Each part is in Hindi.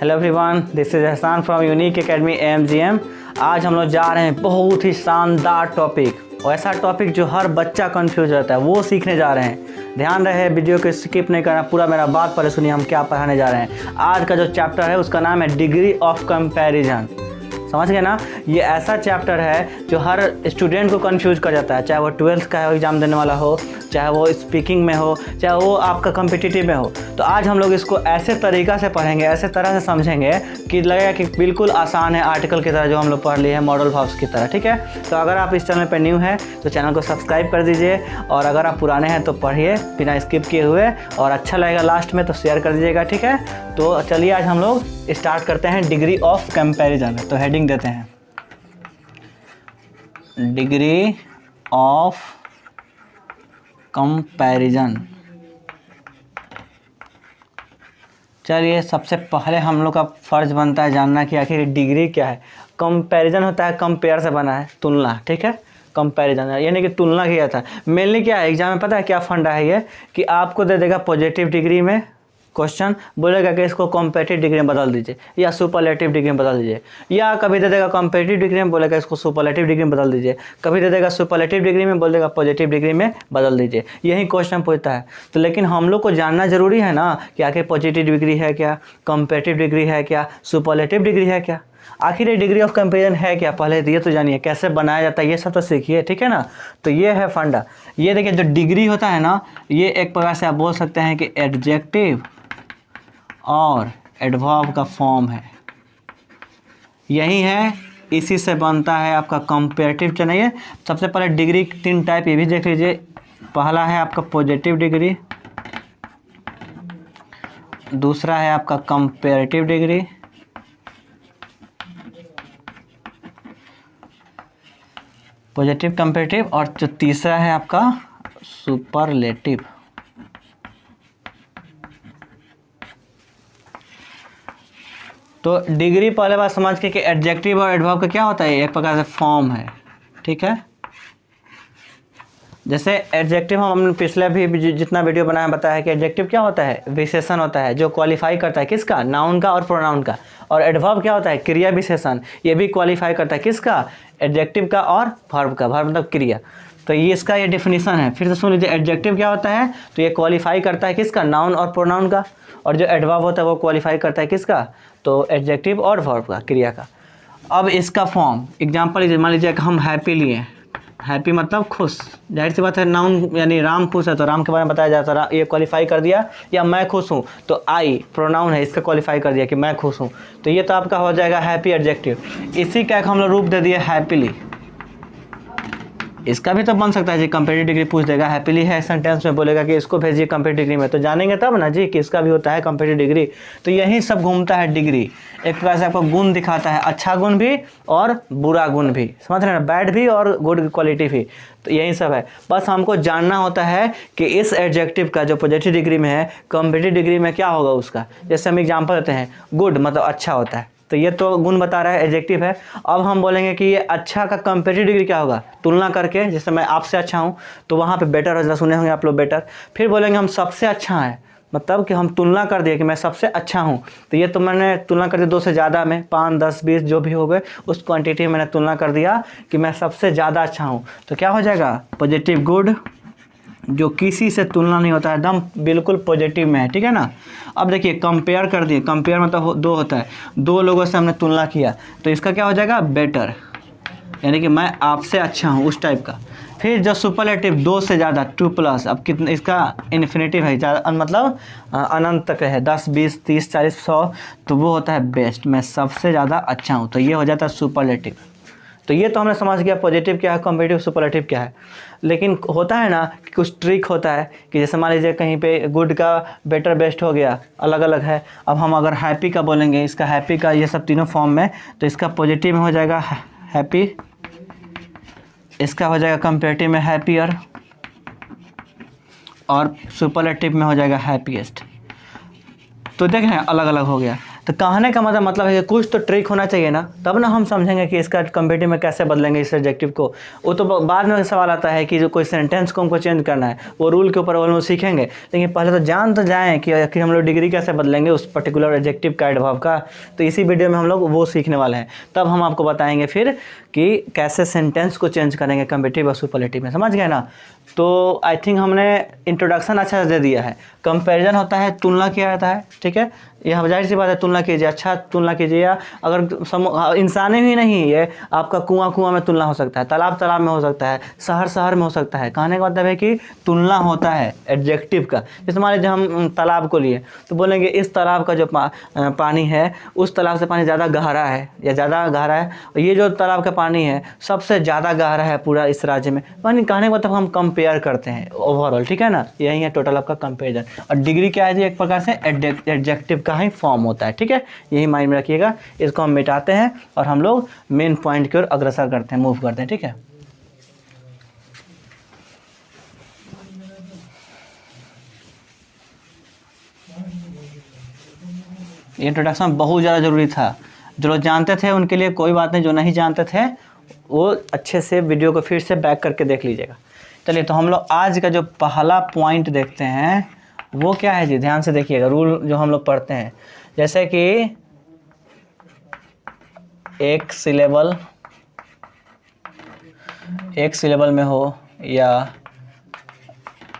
हेलो एवरीवन, दिस इज एहसान फ्रॉम यूनिक एकेडमी AMGM। आज हम लोग जा रहे हैं बहुत ही शानदार टॉपिक, और ऐसा टॉपिक जो हर बच्चा कंफ्यूज रहता है वो सीखने जा रहे हैं। ध्यान रहे, वीडियो को स्किप नहीं करना, पूरा मेरा बात पर सुनिए हम क्या पढ़ाने जा रहे हैं। आज का जो चैप्टर है उसका नाम है डिग्री ऑफ कंपैरिजन। समझ गए ना? ये ऐसा चैप्टर है जो हर स्टूडेंट को कंफ्यूज कर जाता है, चाहे वो 12th का एग्ज़ाम देने वाला हो, चाहे वो स्पीकिंग में हो, चाहे वो आपका कॉम्पिटिटिव में हो। तो आज हम लोग इसको ऐसे तरीक़ा से पढ़ेंगे, ऐसे तरह से समझेंगे कि लगेगा कि बिल्कुल आसान है, आर्टिकल की तरह जो हम लोग पढ़ लिए हैं, मॉडल वर्ब्स की तरह। ठीक है, तो अगर आप इस चैनल पर न्यू हैं तो चैनल को सब्सक्राइब कर दीजिए, और अगर आप पुराने हैं तो पढ़िए बिना स्किप किए हुए, और अच्छा लगेगा लास्ट में तो शेयर कर दीजिएगा। ठीक है, तो चलिए आज हम लोग स्टार्ट करते हैं डिग्री ऑफ कंपैरिजन। तो हेडिंग देते हैं डिग्री ऑफ कंपैरिजन। चलिए, सबसे पहले हम लोग का फ़र्ज़ बनता है जानना कि आखिर डिग्री क्या है। कंपैरिजन होता है, कंपेयर से बना है, तुलना। ठीक है, कंपैरिजन यानी कि तुलना किया था। मेनली क्या है एग्जाम में, पता है क्या फंडा है ये, कि आपको दे देगा पॉजिटिव डिग्री में क्वेश्चन, बोलेगा कि इसको कॉम्पेटिटिव डिग्री में बदल दीजिए या सुपरलेटिव डिग्री में बदल दीजिए, या कभी दे देगा कॉम्पेटिटिव डिग्री में, बोलेगा इसको सुपरलेटिव डिग्री में बदल दीजिए, कभी दे देगा सुपरलेटिव डिग्री में, बोलेगा पॉजिटिव डिग्री में बदल दीजिए। यही क्वेश्चन पूछता है। तो लेकिन हम लोग को जानना जरूरी है ना कि आखिर पॉजिटिव डिग्री है क्या, कॉम्पेटिटिव डिग्री है क्या, सुपरलेटिव डिग्री है क्या, आखिर ये डिग्री ऑफ कंपैरिजन है क्या। पहले ये तो जानिए कैसे बनाया जाता है, ये सब तो सीखिए। ठीक है ना, तो ये है फंडा। ये देखिए, जो डिग्री होता है ना, ये एक प्रकार से आप बोल सकते हैं कि एडजेक्टिव और एडवर्ब का फॉर्म है। यही है, इसी से बनता है आपका कंपैरेटिव। चलिए, सबसे पहले डिग्री 3 टाइप ये भी देख लीजिए। पहला है आपका पॉजिटिव डिग्री, दूसरा है आपका कंपैरेटिव डिग्री, पॉजिटिव कंपैरेटिव, और जो तीसरा है आपका सुपरलेटिव। तो डिग्री पहले बात समझ के कि एडजेक्टिव और एडवर्ब का क्या होता है, एक प्रकार से फॉर्म है। ठीक है, जैसे एडजेक्टिव हमने पिछले भी जितना वीडियो बनाया बताया कि एडजेक्टिव क्या होता है, विशेषण होता है जो क्वालिफाई करता है किसका, नाउन का और प्रोनाउन का। और एडवर्ब क्या होता है, क्रिया विशेषण, ये भी क्वालिफाई करता है किसका, एडजेक्टिव का और वर्ब का। वर्ब मतलब क्रिया। तो ये इसका ये डेफिनेशन है। फिर से सुन लीजिए, एडजेक्टिव क्या होता है, तो ये क्वालिफाई करता है किसका, नाउन और प्रोनाउन का। और जो एडवर्ब होता है वो क्वालिफाई करता है किसका, तो एडजेक्टिव और वर्ब का, क्रिया का। अब इसका फॉर्म एग्जाम्पल लीजिए, मान लीजिए कि हम हैप्पी लिए। हैप्पी मतलब खुश, जाहिर सी बात है, नाउन यानी राम खुश है तो राम के बारे में बताया जाता है, ये क्वालिफाई कर दिया। या मैं खुश हूँ तो आई प्रोनाउन है, इसका क्वालिफाई कर दिया कि मैं खुश हूँ, तो ये तो आपका हो जाएगा हैप्पी एडजेक्टिव। इसी का एक हम लोग रूप दे दिए हैप्पीली। इसका भी तो बन सकता है जी, कंपैरेटिव डिग्री पूछ देगा, हैप्पीली है सेंटेंस में, बोलेगा कि इसको भेजिए कंपैरेटिव डिग्री में, तो जानेंगे तब ना जी कि इसका भी होता है कंपैरेटिव डिग्री। तो यही सब घूमता है डिग्री। एक प्रकार से आपको गुण दिखाता है, अच्छा गुण भी और बुरा गुण भी, समझ रहे हैं ना, बैड भी और गुड क्वालिटी भी। तो यही सब है, बस हमको जानना होता है कि इस एडजेक्टिव का जो पॉजिटिव डिग्री में है, कंपैरेटिव डिग्री में क्या होगा उसका। जैसे हम एग्जाम्पल देते हैं, गुड मतलब अच्छा होता है, तो ये तो गुण बता रहा है, एडजेक्टिव है। अब हम बोलेंगे कि ये अच्छा का कंपैरेटिव डिग्री क्या होगा, तुलना करके। जैसे मैं आपसे अच्छा हूँ तो वहाँ पे बेटर हो, सुने होंगे आप लोग बेटर। फिर बोलेंगे हम सबसे अच्छा है, मतलब कि हम तुलना कर दिए कि मैं सबसे अच्छा हूँ, तो ये तो मैंने तुलना कर दी 2 से ज़्यादा में, 5, 10, 20 जो भी हो गए उस क्वान्टिटी में मैंने तुलना कर दिया कि मैं सबसे ज़्यादा अच्छा हूँ, तो क्या हो जाएगा, पॉजिटिव गुड, जो किसी से तुलना नहीं होता है, एकदम बिल्कुल पॉजिटिव में है। ठीक है ना। अब देखिए, कंपेयर कर दिए, कंपेयर मतलब 2 होता है, 2 लोगों से हमने तुलना किया, तो इसका क्या हो जाएगा, बेटर, यानी कि मैं आपसे अच्छा हूँ, उस टाइप का। फिर जो सुपरलेटिव 2 से ज़्यादा, 2+, अब कितना, इसका इन्फिनेटिव है, ज़्यादा मतलब अनंत तक है, 10, 20, 30, 40, 100, तो वो होता है बेस्ट, मैं सबसे ज़्यादा अच्छा हूँ, तो ये हो जाता है सुपरलेटिव। तो ये तो हमने समझ गया पॉजिटिव क्या है, कंपैरेटिव, सुपरलेटिव क्या है। लेकिन होता है ना कि कुछ ट्रिक होता है कि जैसे मान लीजिए कहीं पे गुड का बेटर बेस्ट हो गया, अलग अलग है। अब हम अगर हैप्पी का बोलेंगे, इसका हैप्पी का ये सब तीनों फॉर्म में, तो इसका पॉजिटिव में हो जाएगा हैप्पी, इसका हो जाएगा कंपैरेटिव में हैप्पियर, और सुपरलेटिव में हो जाएगा हैप्पीएस्ट। तो देख रहे हैं अलग अलग हो गया। तो कहने का मतलब है कि कुछ तो ट्रिक होना चाहिए ना, तब ना हम समझेंगे कि इसका कंपेरेटिव में कैसे बदलेंगे इस एडजेक्टिव को। वो तो बाद में सवाल आता है कि जो कोई सेंटेंस को हमको चेंज करना है, वो रूल के ऊपर वो सीखेंगे, लेकिन पहले तो जान तो जाएँ कि हम लोग डिग्री कैसे बदलेंगे उस पर्टिकुलर एडजेक्टिव का, एडवर्ब का। तो इसी वीडियो में हम लोग वो सीखने वाले हैं, तब हम आपको बताएंगे फिर कि कैसे सेंटेंस को चेंज करेंगे कंपेरेटिव और सुपरलेटिव में। समझ गए ना? तो आई थिंक हमने इंट्रोडक्शन अच्छा से दे दिया है। कंपैरिजन होता है, तुलना किया जाता है, ठीक है। यह जाहिर सी बात है, तुलना कीजिए, अच्छा तुलना कीजिए। या अगर इंसाने भी नहीं है, आपका कुआं में तुलना हो सकता है, तालाब में हो सकता है, शहर में हो सकता है। कहने का मतलब है कि तुलना होता है एडजेक्टिव का। जैसे मान लीजिए हम तालाब को लिए तो बोलेंगे इस तालाब का जो पानी है उस तालाब से पानी ज़्यादा गहरा है या ज़्यादा गहरा है, और ये जो तालाब का पानी है सबसे ज़्यादा गहरा है पूरा इस राज्य में। कहने का मतलब हम कंपेयर करते हैं ओवरऑल, ठीक है ना। यही है टोटल आपका कंपेरिजन। और डिग्री क्या है जी? एक प्रकार से एडजेक्टिव का ही फॉर्म होता है, ठीक है। यही माइंड में रखिएगा। इसको हम मिटाते हैं और हम लोग मेन पॉइंट की ओर अग्रसर करते हैं, मूव करते हैं, ठीक है। इंट्रोडक्शन बहुत ज़्यादा ज़रूरी था। जो लोग जानते थे उनके लिए कोई बात नहीं, जो नहीं जानते थे वो अच्छे से वीडियो को फिर से बैक करके देख लीजिएगा। चलिए, तो हम लोग आज का जो पहला पॉइंट देखते हैं वो क्या है जी? ध्यान से देखिएगा रूल जो हम लोग पढ़ते हैं। जैसे कि एक सिलेबल में हो या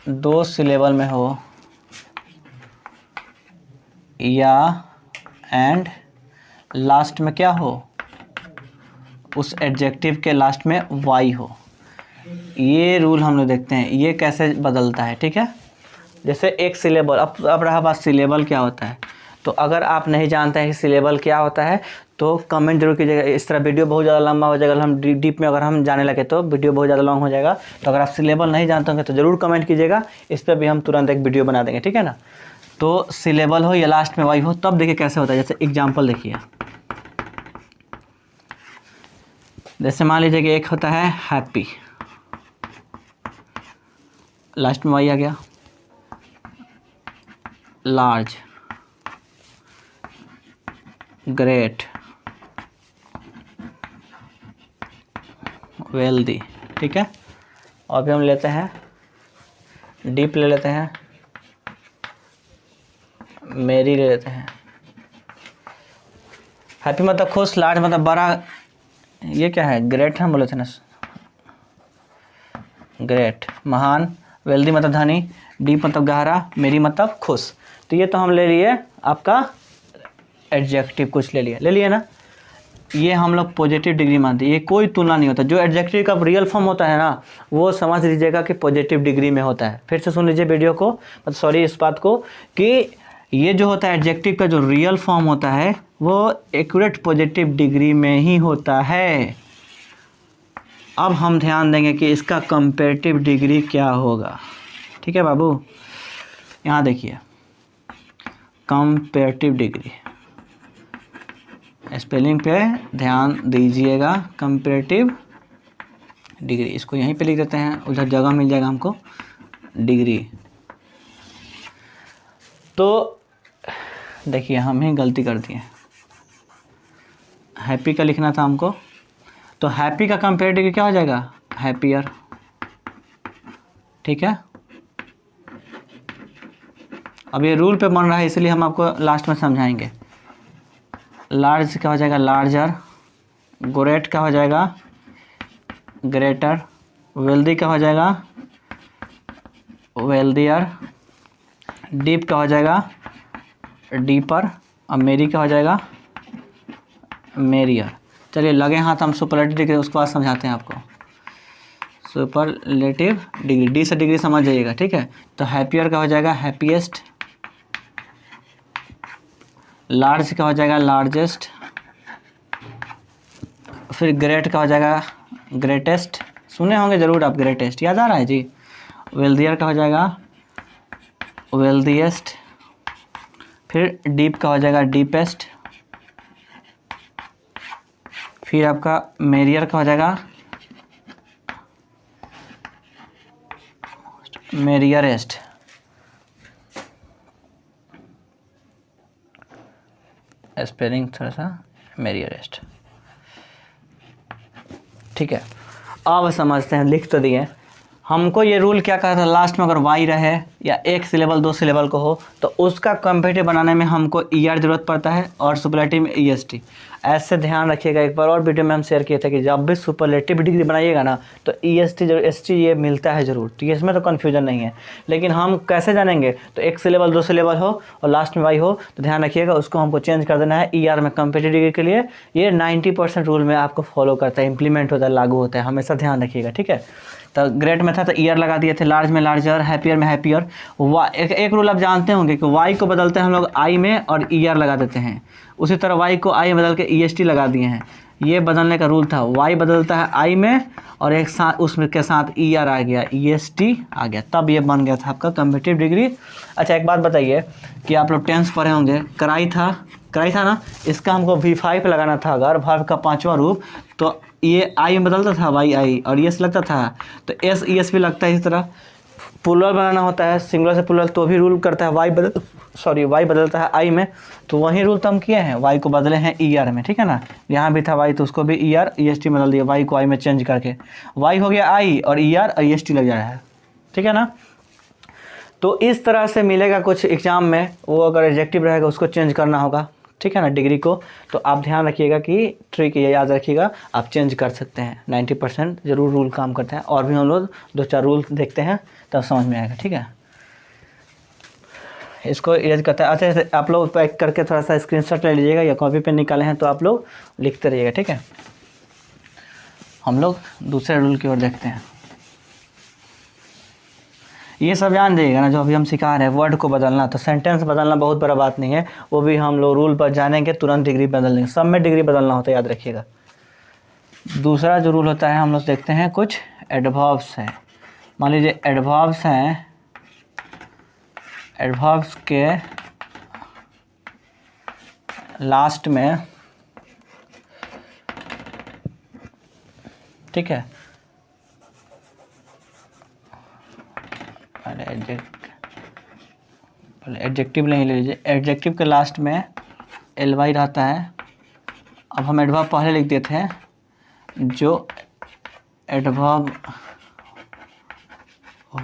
2 सिलेबल में हो या एंड लास्ट में क्या हो, उस एडजेक्टिव के लास्ट में वाई हो। ये रूल हम लोग देखते हैं ये कैसे बदलता है, ठीक है। जैसे एक सिलेबल, अब रहा बात सिलेबल क्या होता है। तो अगर आप नहीं जानते हैं कि सिलेबल क्या होता है तो कमेंट जरूर कीजिएगा। इस तरह वीडियो बहुत ज़्यादा लंबा हो जाएगा, हम डीप में अगर हम जाने लगे तो वीडियो बहुत ज़्यादा लॉन्ग हो जाएगा। तो अगर आप सिलेबल नहीं जानते होंगे तो ज़रूर कमेंट कीजिएगा, इस पर भी हम तुरंत एक वीडियो बना देंगे, ठीक है ना। तो सिलेबल हो या लास्ट में वाई हो, तब देखिए कैसे होता है। जैसे एग्जाम्पल देखिए, जैसे मान लीजिए कि एक होता है हैप्पी, लास्ट में वाई आ गया। लार्ज, ग्रेट, वेल्दी, ठीक है। और भी हम लेते हैं डीप, ले लेते हैं मेरी, ले लेते हैं हैप्पी मतलब खुश, लार्ज मतलब बड़ा, ये क्या है? ग्रेट हम बोले थे ना, ग्रेट महान, वेल्दी मतलब धनी, डीप मतलब गहरा, मेरी मतलब खुश। तो ये तो हम ले लिए आपका एडजेक्टिव, कुछ ले लिए ना। ये हम लोग पॉजिटिव डिग्री मानते हैं, ये कोई तुलना नहीं होता। जो एडजेक्टिव का रियल फॉर्म होता है ना वो समझ लीजिएगा कि पॉजिटिव डिग्री में होता है। फिर से सुन लीजिए वीडियो को, सॉरी इस बात को, कि ये जो होता है एडजेक्टिव का जो रियल फॉर्म होता है वो एक्यूरेट पॉजिटिव डिग्री में ही होता है। अब हम ध्यान देंगे कि इसका कंपेरेटिव डिग्री क्या होगा, ठीक है बाबू। यहाँ देखिए कंपेरेटिव डिग्री, स्पेलिंग पे ध्यान दीजिएगा। कंपेरेटिव डिग्री, इसको यहीं पे लिख देते हैं, उधर जगह मिल जाएगा हमको, डिग्री। तो देखिए हम ही गलती कर दिए, हैप्पी का लिखना था हमको। तो हैप्पी का कंपेरेटिव डिग्री क्या हो जाएगा? हैप्पियर, ठीक है। अब ये रूल पे बन रहा है इसलिए हम आपको लास्ट में समझाएंगे। लार्ज क्या हो जाएगा? लार्जर, ग्रेट का हो जाएगा ग्रेटर, वेल्दी का हो जाएगा वेल्दियर, डीप का हो जाएगा डीपर, और मेरी का हो जाएगा मेरियर। चलिए लगे हाथ, हम सुपरलेटिव डिग्री उसके बाद समझाते हैं आपको। सुपरलेटिव डिग्री, डी से डिग्री समझ जाइएगा, ठीक है। तो हैप्पियर का हो जाएगा हैप्पीएस्ट, लार्ज का हो जाएगा लार्जेस्ट, फिर ग्रेट का हो जाएगा ग्रेटेस्ट, सुने होंगे ज़रूर आप ग्रेटेस्ट, याद आ रहा है जी। वेल्दियर का हो जाएगा वेल्दिएस्ट, फिर डीप का हो जाएगा डीपेस्ट, फिर आपका मेरियर का हो जाएगा मेरियरेस्ट। स्पेलिंग थोड़ा सा मेरी अरेस्ट। ठीक है, अब समझते हैं, लिख तो दिए। हमको ये रूल क्या कहता है, लास्ट में अगर वाई रहे या एक सिलेबल दो सिलेबल को हो तो उसका कम्पेटिव बनाने में हमको ER ज़रूरत पड़ता है और सुपरलेटिव में EST। ऐसे ध्यान रखिएगा, एक बार और वीडियो में हम शेयर किए थे कि जब भी सुपरलेटिव डिग्री बनाइएगा ना तो EST जरूर, ST ये मिलता है ज़रूर, ठीक है, इसमें तो कन्फ्यूजन नहीं है। लेकिन हम कैसे जानेंगे, तो एक सिलेबल दो सिलेबल हो और लास्ट में वाई हो तो ध्यान रखिएगा उसको हमको चेंज कर देना है ER में कम्पेटिव डिग्री के लिए। ये 90% रूल में आपको फॉलो करता है, इंप्लीमेंट होता है, लागू होता है, हमेशा ध्यान रखिएगा। ठीक है, तो ग्रेट में था तो ER लगा दिए थे, लार्ज में लार्जर, हैप्पियर में हैप्पियर। एक रूल आप जानते होंगे कि वाई को बदलते हैं हम लोग आई में और ER लगा देते हैं, उसी तरह वाई को आई बदल के EST लगा दिए हैं। ये बदलने का रूल था, वाई बदलता है आई में और एक साथ उसमें के साथ ER आ गया, EST आ गया, तब ये बन गया था आपका कम्पेटिटिव डिग्री। अच्छा एक बात बताइए कि आप लोग टेंस पढ़े होंगे, कराई था ना, इसका हमको V5 लगाना था अगर वर्ब का 5वां रूप, तो ये आई में बदलता था वाई आई और ES लगता था, तो SES भी लगता है। इस तरह प्लूरल बनाना होता है, सिंगुलर से प्लूरल तो भी रूल करता है, वाई बदलता है आई में, तो वही रूल तो हम किए हैं, वाई को बदले हैं ER में। ठीक है ना, यहाँ भी था वाई तो उसको भी ER EST में बदल दिया, वाई को आई में चेंज करके, वाई हो गया आई और ER और EST लग जा रहा है। ठीक है ना, तो इस तरह से मिलेगा कुछ एग्जाम में, वो अगर एडजेक्टिव रहेगा उसको चेंज करना होगा। ठीक है ना, डिग्री को, तो आप ध्यान रखिएगा कि ट्रिक ये याद रखिएगा, आप चेंज कर सकते हैं, 90% जरूर रूल काम करते हैं। और भी हम लोग 2-4 रूल देखते हैं तब समझ में आएगा। ठीक है, इसको इरेज करता है। अच्छा आप लोग पैक करके थोड़ा सा स्क्रीनशॉट ले लीजिएगा या कॉपी पे निकाले हैं तो आप लोग लिखते रहिएगा। ठीक है, हम लोग दूसरे रूल की ओर देखते हैं। ये सब जान जाइएगा ना, जो अभी हम सिखा रहे हैं, वर्ड को बदलना, तो सेंटेंस बदलना बहुत बड़ा बात नहीं है, वो भी हम लोग रूल पर जानेंगे, तुरंत डिग्री बदल देंगे, सब में डिग्री बदलना होता है, याद रखिएगा। दूसरा जो रूल होता है, हम लोग देखते हैं कुछ एडवर्ब्स हैं। मान लीजिए एडवर्ब्स हैं, एडवर्ब्स के लास्ट में, ठीक है, पहले एडजेक्टिव नहीं ले लीजिए, एडजेक्टिव के लास्ट में LY रहता है। अब हम एडवर्ब पहले लिख देते हैं, जो एडवर्ब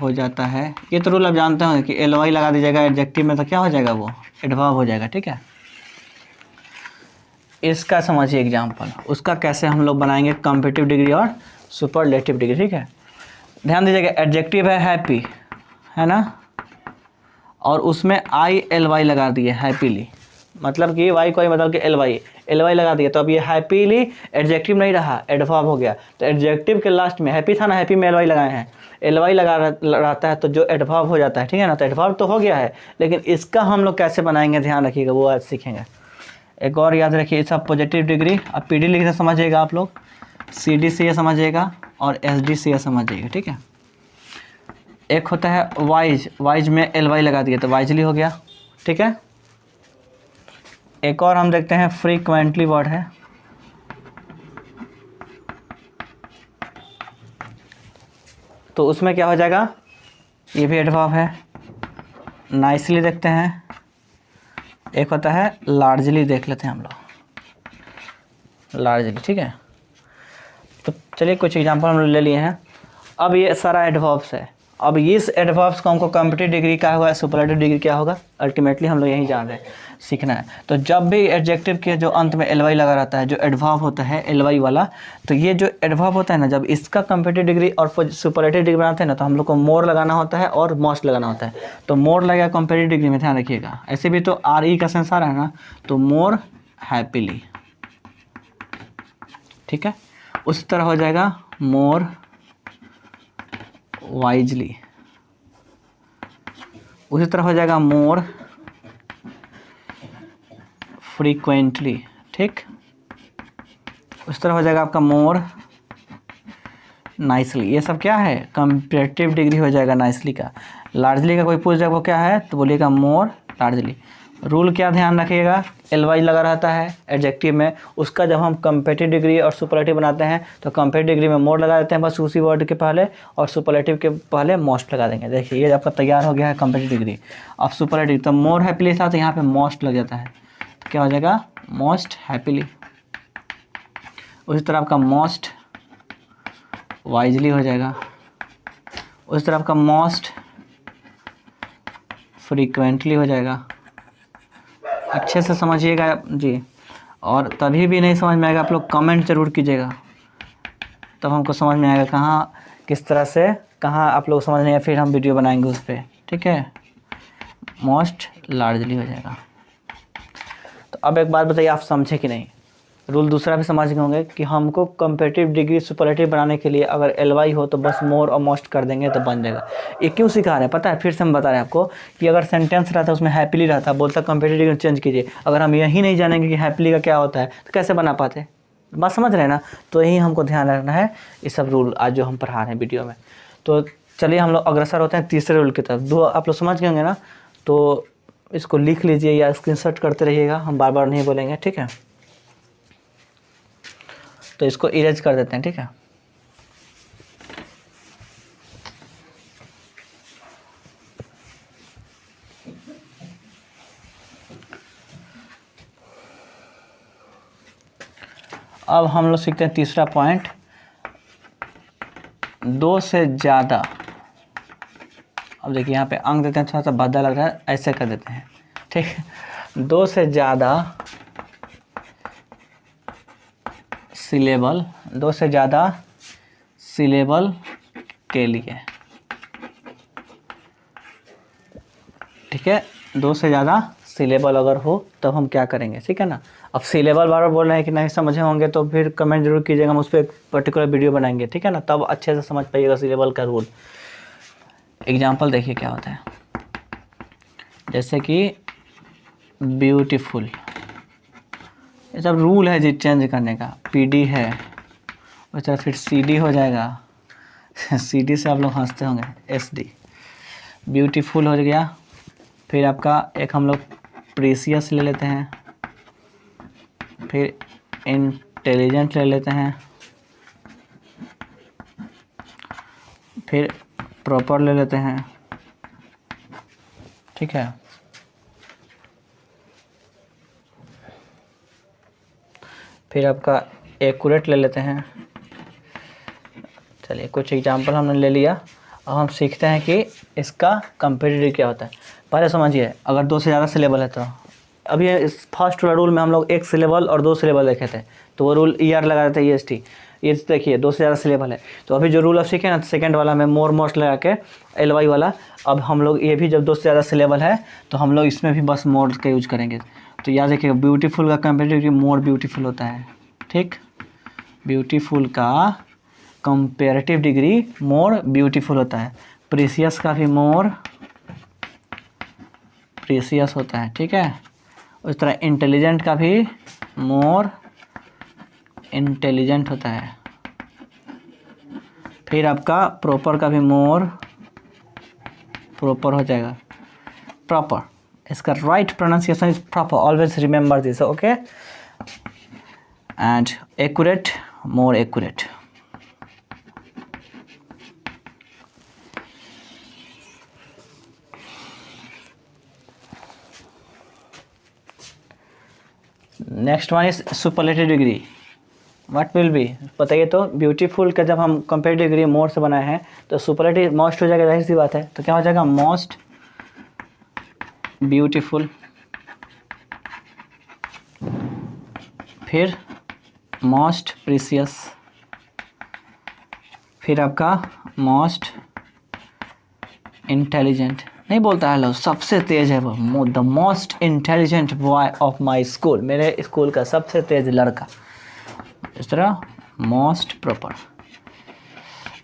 हो जाता है, ये तो रूल आप जानते होंगे कि LY लगा दीजिएगा एडजेक्टिव में तो क्या हो जाएगा, वो एडवर्ब हो जाएगा। ठीक है, इसका समझिए एग्जाम्पल, उसका कैसे हम लोग बनाएंगे कम्पेटिटिव डिग्री और सुपरलेटिव डिग्री। ठीक है, ध्यान दीजिएगा, एडजेक्टिव है हैप्पी, है ना, और उसमें ILY लगा दिए हैप्पीली, मतलब कि वाई को आई बदल के LY लगा दिया, तो अब ये हैप्पीली एडजेक्टिव नहीं रहा, एडवर्ब हो गया। तो एडजेक्टिव के लास्ट में हैप्पी था ना, हैप्पी में LY लगाए हैं, LY लगा रहता है तो जो एडवर्ब हो जाता है। ठीक है ना, तो एडवर्ब तो हो गया है, लेकिन इसका हम लोग कैसे बनाएंगे ध्यान रखिएगा, वो आज सीखेंगे। एक और याद रखिए, सब पॉजिटिव डिग्री, अब PD लिखना समझिएगा आप लोग, CD से ये समझिएगा और SD से ये समझिएगा। ठीक है, एक होता है वाइज में LY लगा दिया तो वाइजली हो गया। ठीक है, एक और हम देखते हैं फ्रीक्वेंटली वर्ड है, तो उसमें क्या हो जाएगा, ये भी एडवर्ब है। नाइसली देखते हैं, एक होता है लार्जली, देख लेते हैं हम लोग, लार्जली। ठीक है, तो चलिए कुछ एग्जांपल हम लोग ले लिए हैं। अब ये सारा एडवर्ब्स है, अब इस एडवर्ब्स को हमको कम्पेटिटिव डिग्री क्या होगा, सुपरलेटिव डिग्री क्या होगा, अल्टीमेटली हम लोग यही जान रहे हैं, सीखना है। तो जब भी एडजेक्टिव के जो अंत में LY लगा रहता है, जो एडवर्ब होता है LY वाला, तो ये जो एडवर्ब होता है ना, जब इसका कम्पेटिटिव डिग्री और सुपरलेटिव डिग्री बनाते हैं ना, तो हम लोग को मोर लगाना होता है और मोस्ट लगाना होता है। तो मोर लगेगा कम्पेटिटिव डिग्री में, ध्यान रखिएगा। ऐसे भी तो RE का सेंस आ रहा है ना, तो मोर हैप्पीली। ठीक है, उसी तरह हो जाएगा मोर वाइजली, उसी तरह हो जाएगा मोर फ्रीक्वेंटली। ठीक, उस तरह हो जाएगा आपका मोर नाइसली। ये सब क्या है, कंपेटिटिव डिग्री हो जाएगा नाइसली का। लार्जली का कोई पूछ जाएगा वो क्या है, तो बोलिएगा मोर लार्जली। रूल क्या ध्यान रखिएगा, LY लगा रहता है एडजेक्टिव में, उसका जब हम कंपेटिटिव डिग्री और सुपरलेटिव बनाते हैं तो कंपेटिटिव डिग्री में मोर लगा देते हैं बस उसी वर्ड के पहले, और सुपरलेटिव के पहले मोस्ट लगा देंगे। देखिए ये आपका तैयार हो गया है कंपेटिटिव डिग्री। अब सुपरलेटिव, तो मोर हैप्पीली था तो यहाँ पे मोस्ट लग जाता है, तो क्या हो जाएगा मोस्ट हैप्पीली। उसी तरह आपका मोस्ट वाइजली हो जाएगा। उसी तरह आपका मोस्ट फ्रीक्वेंटली हो जाएगा। अच्छे से समझिएगा जी। और तभी भी नहीं समझ में आएगा आप लोग कमेंट ज़रूर कीजिएगा, तब हमको समझ में आएगा कहाँ किस तरह से कहाँ आप लोग समझ नहीं है, फिर हम वीडियो बनाएंगे उस पर। ठीक है, मोस्ट लार्जली हो जाएगा। तो अब एक बात बताइए, आप समझे कि नहीं? रूल दूसरा भी समझ गए होंगे कि हमको कंपेरेटिव डिग्री सुपरलेटिव बनाने के लिए अगर एलवाई हो तो बस मोर और मोस्ट कर देंगे तो बन जाएगा। ये क्यों सिखा रहे हैं पता है? फिर से हम बता रहे हैं आपको कि अगर सेंटेंस रहता है उसमें हैप्पीली रहता, बोलता कंपेरेटिव डिग्री चेंज कीजिए, अगर हम यही नहीं जानेंगे कि हैप्पीली का क्या होता है तो कैसे बना पाते? बात समझ रहे हैं ना? तो यही हमको ध्यान रखना है, ये सब रूल आज जो हम पढ़ा रहे हैं वीडियो में। तो चलिए हम लोग अग्रसर होते हैं तीसरे रूल की तरफ। दो आप लोग समझ गए होंगे ना, तो इसको लिख लीजिए या स्क्रीनशॉट करते रहिएगा, हम बार बार नहीं बोलेंगे। ठीक है, तो इसको इरेज कर देते हैं। ठीक है, अब हम लोग सीखते हैं तीसरा पॉइंट, दो से ज़्यादा। अब देखिए यहाँ पे अंक देते हैं, थोड़ा सा भद्दा लग रहा है, ऐसे कर देते हैं। ठीक है, दो से ज़्यादा सिलेबल, दो से ज़्यादा सिलेबल के लिए। ठीक है, दो से ज़्यादा सिलेबल अगर हो तब हम क्या करेंगे? ठीक है ना। अब सिलेबल बार बार बोल रहे हैं कि नहीं समझे होंगे तो फिर कमेंट जरूर कीजिएगा, हम उस पर एक पर्टिकुलर वीडियो बनाएंगे। ठीक है ना, तब अच्छे से समझ पाइएगा सिलेबल का रूल। एग्जाम्पल देखिए क्या होता है, जैसे कि ब्यूटीफुल, ये सब रूल है जी चेंज करने का। पीडी है, अच्छा फिर सीडी हो जाएगा सीडी से आप लोग हंसते होंगे, एसडी। ब्यूटीफुल हो गया, फिर आपका एक हम लोग प्रीसियस ले लेते हैं, फिर इंटेलिजेंट ले लेते हैं, फिर प्रॉपर ले लेते हैं। ठीक है, फिर आपका एक्यूरेट ले लेते हैं। चलिए कुछ एग्जांपल हमने ले लिया, अब हम सीखते हैं कि इसका कंपेरेटिव क्या होता है। पहले समझिए, अगर दो से ज़्यादा सिलेबल है तो अभी इस फर्स्ट वाला रूल में हम लोग एक सिलेबल और दो सिलेबल देखे थे, तो वो रूल ईआर लगा देते हैं, EST। ये देखिए दो से ज़्यादा सिलेबल है, तो अभी जो रूल अब सीखे ना सेकंड वाला में मोर मोस्ट लगा के LY वाला, अब हम लोग ये भी जब दो से ज़्यादा सिलेबल है तो हम लोग इसमें भी बस मोर का यूज करेंगे। तो याद रखिएगा, ब्यूटीफुल का कंपेरेटिव मोर ब्यूटीफुल होता है। ठीक, ब्यूटीफुल का कंपेरेटिव डिग्री मोर ब्यूटीफुल होता है। प्रीसियस का भी मोर प्रीसियस होता है। ठीक है, उस तरह इंटेलिजेंट का भी मोर इंटेलिजेंट होता है। फिर आपका प्रॉपर का भी मोर प्रॉपर हो जाएगा। प्रॉपर, इसका right pronunciation is proper, always remember this. Okay, and accurate, more accurate. Next one is superlative degree. What will be, बताइए तो। ब्यूटीफुल का जब हम कंपेरेटिव डिग्री मोर से बनाए हैं तो सुपरलेटिव मोस्ट हो जाएगा, जाहिर सी बात है। तो क्या हो जाएगा? मोस्ट ब्यूटीफुल, फिर मोस्ट प्रीसियस, फिर आपका मोस्ट इंटेलिजेंट। नहीं बोलता है लो सबसे तेज है वो, the most intelligent boy of my school, मेरे स्कूल का सबसे तेज लड़का। इस तरह मोस्ट प्रॉपर।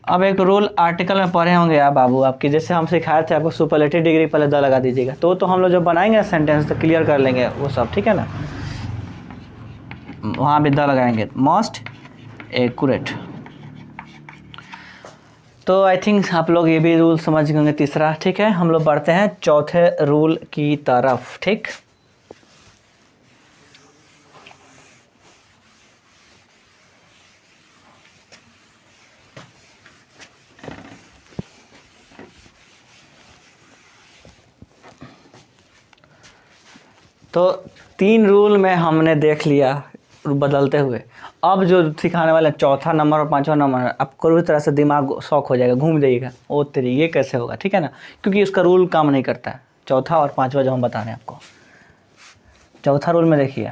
अब एक रूल आर्टिकल में पढ़े होंगे आप बाबू, आपकी जैसे हम सिखाए थे आपको सुपरलेटिव डिग्री पहले द लगा दीजिएगा, तो हम लोग जब बनाएंगे सेंटेंस तो क्लियर कर लेंगे वो सब। ठीक है ना, वहाँ भी द लगाएंगे। Most accurate. तो आई थिंक आप लोग ये भी रूल समझ गए तीसरा। ठीक है, हम लोग बढ़ते हैं चौथे रूल की तरफ। ठीक, तो 3 रूल में हमने देख लिया बदलते हुए। अब जो सिखाने वाला चौथा नंबर और 5वां नंबर आपको पूरी तरह से दिमाग शॉक हो जाएगा, घूम जाइएगा, ओ तेरी ये कैसे होगा, ठीक है ना, क्योंकि उसका रूल काम नहीं करता है। चौथा और 5वां जो हम बता रहे हैं आपको, चौथा रूल में देखिए,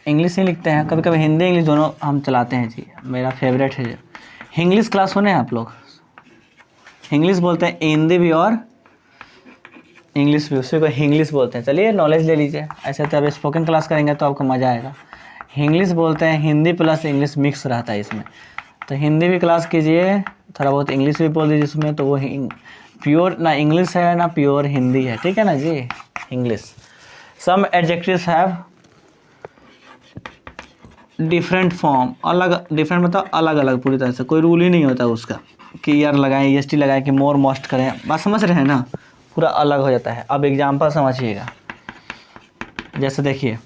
इंग्लिश ही लिखते हैं, कभी कभी हिंदी इंग्लिश दोनों हम चलाते हैं जी, मेरा फेवरेट है। इंग्लिश क्लास सुने हैं आप लोग? इंग्लिश बोलते हैं हिंदी भी और इंग्लिश भी, उसी को इंग्लिश बोलते हैं। चलिए नॉलेज ले लीजिए, ऐसे तो अब स्पोकन क्लास करेंगे तो आपको मज़ा आएगा। इंग्लिश बोलते हैं, हिंदी प्लस इंग्लिश मिक्स रहता है इसमें, तो हिंदी भी क्लास कीजिए, थोड़ा बहुत इंग्लिश भी बोल दीजिए इसमें, तो वो प्योर ना इंग्लिश है ना प्योर हिंदी है, ठीक है ना जी। English some adjectives have different form, अलग डिफरेंट मतलब अलग अलग, पूरी तरह से कोई रूल ही नहीं होता उसका कि ईयर लगाएं, EST लगाएं, कि मोर मस्ट करें, बात समझ रहे हैं ना, पूरा अलग हो जाता है। अब एग्जांपल समझिएगा, जैसे देखिए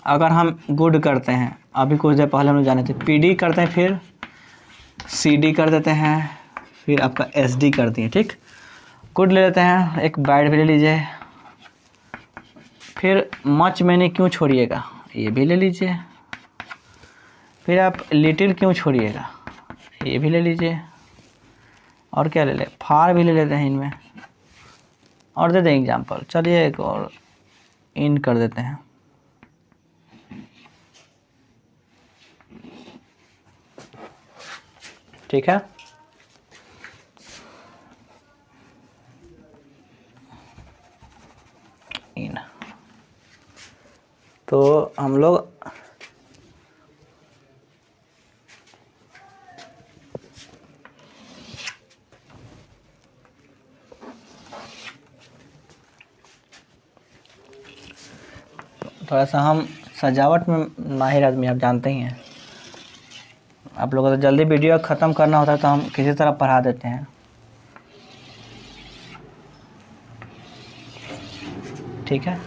अगर हम गुड करते हैं, अभी कुछ देर पहले हम लोग जाने थे, PD करते हैं, फिर CD कर देते हैं, फिर आपका SD कर दिए, ठीक। गुड ले लेते हैं, एक बैड भी ले लीजिए, फिर मच मैंने क्यों छोड़िएगा, ये भी ले लीजिए, फिर आप लिटिल क्यों छोड़िएगा, ये भी ले लीजिए, और क्या ले ले, फार भी ले लेते हैं इनमें, और दे दें एग्जांपल। चलिए एक और इन कर देते हैं, ठीक है। इन तो हम लोग थोड़ा सा हम सजावट में माहिर आदमी, आप जानते ही हैं, आप लोगों को तो जल्दी वीडियो ख़त्म करना होता है तो हम किसी तरह पढ़ा देते हैं, ठीक है।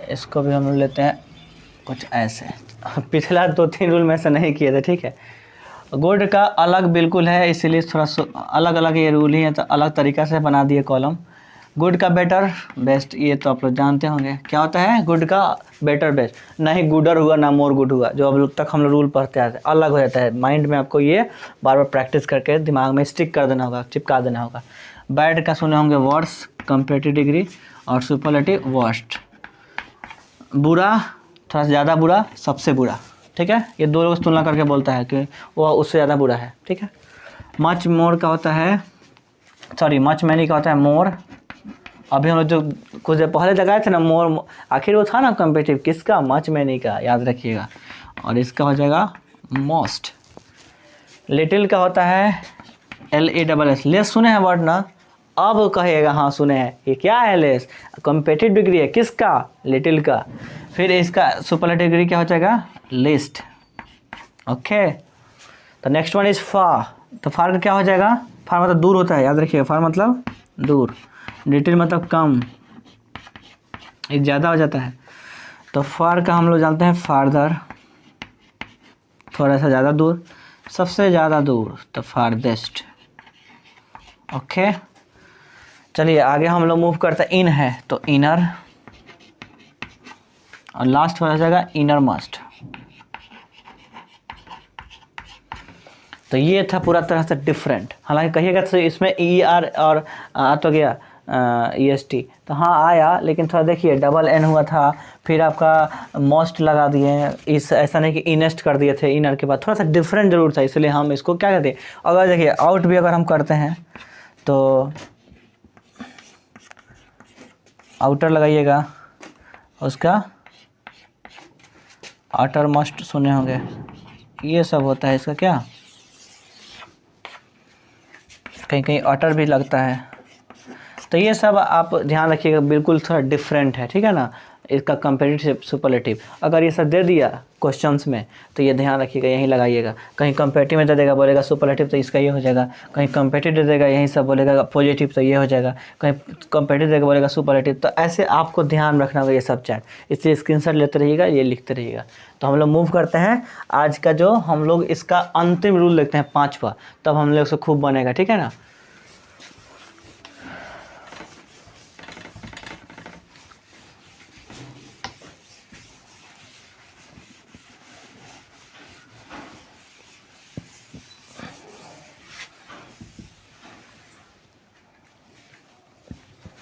इसको भी हम लेते हैं कुछ ऐसे, पिछला 2-3 रूल में से नहीं किए थे, ठीक है। गुड का अलग बिल्कुल है, इसीलिए थोड़ा अलग अलग ये रूल ही है, तो अलग तरीक़ा से बना दिए कॉलम। गुड का बेटर बेस्ट, ये तो आप लोग जानते होंगे क्या होता है, गुड का बेटर बेस्ट, ना ही गुडर हुआ ना मोर गुड हुआ, जो अब तक हम लोग रूल पढ़ते आते हैं, अलग हो जाता है। माइंड में आपको ये बार बार प्रैक्टिस करके दिमाग में स्टिक कर देना होगा, चिपका देना होगा। बैड का सुने होंगे वर्स, कंपेरेटिव डिग्री, और सुपरलेटिव वर्स्ट। बुरा थोड़ा सा ज़्यादा बुरा, सबसे बुरा, ठीक है, ये दो लोग तुलना करके बोलता है कि वो उससे ज़्यादा बुरा है, ठीक है। मच मोर का होता है, सॉरी मच मैनी का होता है मोर। अभी हम लोग जो कुछ देर पहले लगाए थे ना मोर, आखिर वो था ना कंपेटिव किसका, मच मैनी का, याद रखिएगा। और इसका हो जाएगा मोस्ट। लिटिल का होता है LASS, लेस सुने हैं वर्ड ना, अब कहिएगा हाँ सुने हैं, ये क्या है लेस, कंपेटिव डिग्री है किसका, लिटिल का। फिर इसका सुपरलेटिव डिग्री क्या हो जाएगा, लिस्ट, ओके। तो नेक्स्ट वन इज फार, तो फार का क्या हो जाएगा, फार मतलब दूर होता है, याद रखिएगा, फार मतलब दूर, लिटिल मतलब कम, ये ज़्यादा हो जाता है। तो फार का हम लोग जानते हैं फारदर, थोड़ा सा ज़्यादा दूर, सबसे ज़्यादा दूर, तो फारदेस्ट, ओके। चलिए आगे हम लोग मूव करते हैं, इन है तो इनर, और लास्ट हो जाएगा इनर मस्ट। तो ये था पूरा तरह से डिफरेंट, हालांकि कहिएगा तो इसमें ER और तो गया EST, तो हाँ आया, लेकिन थोड़ा देखिए डबल N हुआ था, फिर आपका मोस्ट लगा दिए, इस ऐसा नहीं कि इनेस्ट कर दिए थे, इनर के बाद थोड़ा सा डिफरेंट जरूर था, इसलिए हम इसको क्या कहते हैं। अगर देखिए आउट भी अगर हम करते हैं तो आउटर लगाइएगा, उसका आउटर मस्ट सुने होंगे, ये सब होता है इसका क्या, कहीं कहीं आउटर भी लगता है, तो ये सब आप ध्यान रखिएगा, बिल्कुल थोड़ा डिफरेंट है, ठीक है ना। इसका कंपेरेटिव सुपरलेटिव अगर ये सब दे दिया क्वेश्चंस में तो ये ध्यान रखिएगा, यहीं लगाइएगा। कहीं कंपेरेटिव में दे देगा बोलेगा सुपरलेटिव तो इसका ये हो जाएगा, कहीं कंपेरेटिव दे देगा यहीं सब बोलेगा पॉजिटिव तो ये हो जाएगा, कहीं कंपेरेटिव देगा बोलेगा सुपरलेटिव, तो ऐसे आपको ध्यान रखना होगा ये सब चैट, इसलिए स्क्रीनशॉट लेते रहिएगा, ये लिखते रहिएगा। तो हम लोग मूव करते हैं आज का जो हम लोग इसका अंतिम रूल देखते हैं 5वां, तब हम लोग से खूब बनेगा, ठीक है ना।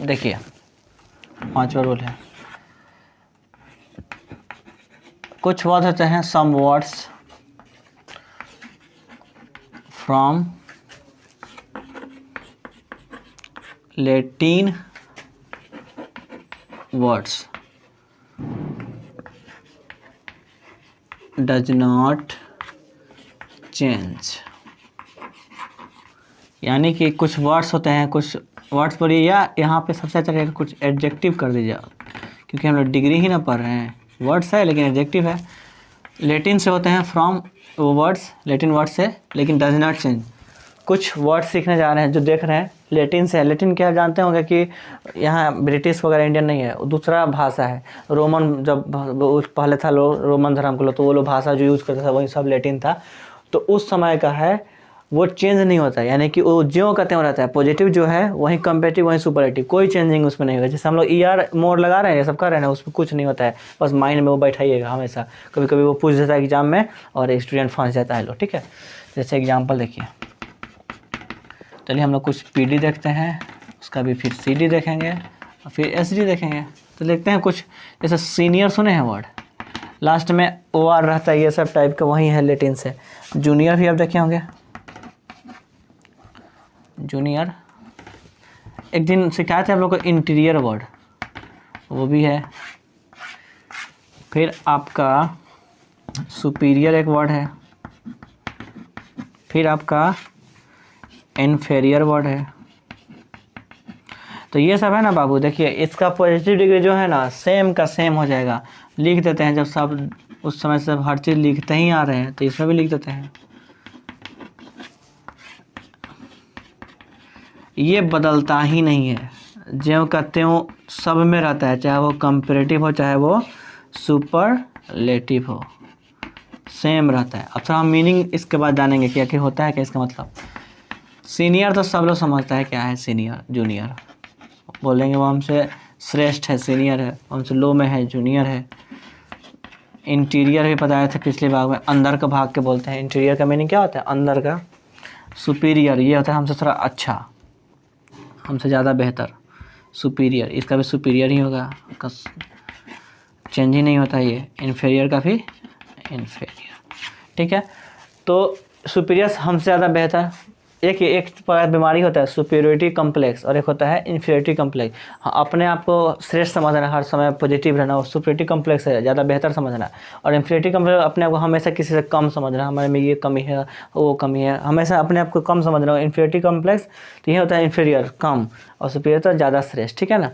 देखिए 5वां रूल है, कुछ वर्ड होते हैं some words from Latin words does not change, यानी कि कुछ वर्ड्स होते हैं, कुछ वर्ड्स बोलिए, या यहाँ पे सबसे अच्छा रहेगा कुछ एडजेक्टिव कर दीजिए, क्योंकि हम लोग डिग्री ही ना पढ़ रहे हैं, वर्ड्स है लेकिन एडजेक्टिव है, लैटिन से होते हैं फ्रॉम वो वर्ड्स, लैटिन वर्ड से, लेकिन डज नॉट चेंज। कुछ वर्ड्स सीखने जा रहे हैं जो देख रहे हैं लैटिन से है। लैटिन क्या जानते होंगे कि यहाँ ब्रिटिश वगैरह इंडियन नहीं है, दूसरा भाषा है। रोमन जब पहले था लोग रोमन धर्म को लोग, तो वो लोग भाषा जो यूज़ करते थे वही सब लैटिन था। तो उस समय का है वो चेंज नहीं होता है, यानी कि वो ज्यों का त्यों रहता है। पॉजिटिव जो है वहीं कंपेटिव वहीं सुपरलेटिव, कोई चेंजिंग उसमें नहीं होगा। जैसे हम लोग ER मोड लगा रहे हैं, ये सब कर रहे हैं, उसमें कुछ नहीं होता है, बस माइंड में वो बैठाइएगा हमेशा। कभी कभी वो पूछ देता है एग्जाम में और स्टूडेंट फंस जाता है लोग, ठीक है। जैसे एग्जाम्पल देखिए, चलिए हम लोग कुछ PD देखते हैं, उसका भी फिर CD देखेंगे और फिर SD देखेंगे। तो देखते हैं कुछ, जैसे सीनियर सुने हैं वर्ड, लास्ट में OR रहता है, ये सब टाइप का वही है लैटिन से। जूनियर भी आप देखे होंगे, जूनियर। एक दिन सिखाए थे हम लोग को इंटीरियर वर्ड, वो भी है। फिर आपका सुपीरियर एक वर्ड है, फिर आपका इन्फीरियर वर्ड है। तो ये सब है ना बाबू, देखिए इसका पॉजिटिव डिग्री जो है ना सेम का सेम हो जाएगा। लिख देते हैं, जब सब उस समय सब हर चीज़ लिखते ही आ रहे हैं तो इसमें भी लिख देते हैं। ये बदलता ही नहीं है, ज्यों का त्यों सब में रहता है, चाहे वो कंपैरेटिव हो चाहे वो सुपरलेटिव हो, सेम रहता है। अब थोड़ा हम मीनिंग इसके बाद जानेंगे क्या क्या होता है, क्या इसका मतलब। सीनियर तो सब लोग समझता है क्या है सीनियर, जूनियर बोलेंगे वो हमसे श्रेष्ठ है, सीनियर है, हमसे लो में है, जूनियर है। इंटीरियर भी बताए थे पिछले भाग में, अंदर का भाग के बोलते हैं। इंटीरियर का मीनिंग क्या होता है, अंदर का। सुपीरियर ये होता है हमसे थोड़ा अच्छा, हमसे ज़्यादा बेहतर। सुपीरियर, इसका भी सुपीरियर ही होगा, चेंज ही नहीं होता ये। इन्फीरियर का भी इन्फीरियर, ठीक है। तो सुपीरियर हमसे ज़्यादा बेहतर। एक बीमारी होता है सुपीरियरिटी कम्प्लेक्स, और एक होता है इन्फीरियरिटी कम्प्लेक्स। हाँ, अपने आप को श्रेष्ठ समझना, हर समय पॉजिटिव रहना, और सुपीरियरिटी कम्प्लेक्स है ज़्यादा बेहतर समझना। और इन्फीरियरिटी कम्प्लेक्स अपने आप को हमेशा किसी से कम समझना, हमारे में ये कमी है वो कमी है, हमेशा अपने आप को कम समझना। इन्फीरियरिटी कम्प्लेक्स तो ये होता है इन्फीरियर कम, और सुपीरियर तो ज़्यादा श्रेष्ठ, ठीक है ना।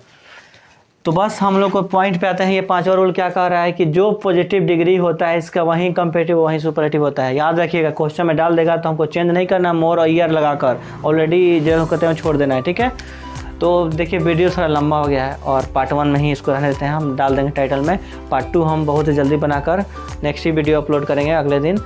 तो बस हम लोग को पॉइंट पे आते हैं। ये 5वां रूल क्या कह रहा है कि जो पॉजिटिव डिग्री होता है इसका वहीं कंपेटिव वहीं सुपरलेटिव होता है। याद रखिएगा, क्वेश्चन में डाल देगा तो हमको चेंज नहीं करना, मोर और ईयर लगाकर ऑलरेडी जो कहते हैं छोड़ देना है, ठीक है। तो देखिए वीडियो थोड़ा लंबा हो गया है और पार्ट 1 में ही इसको रहने देते हैं, हम डाल देंगे टाइटल में। पार्ट 2 हम बहुत ही जल्दी बनाकर नेक्स्ट ही वीडियो अपलोड करेंगे अगले दिन।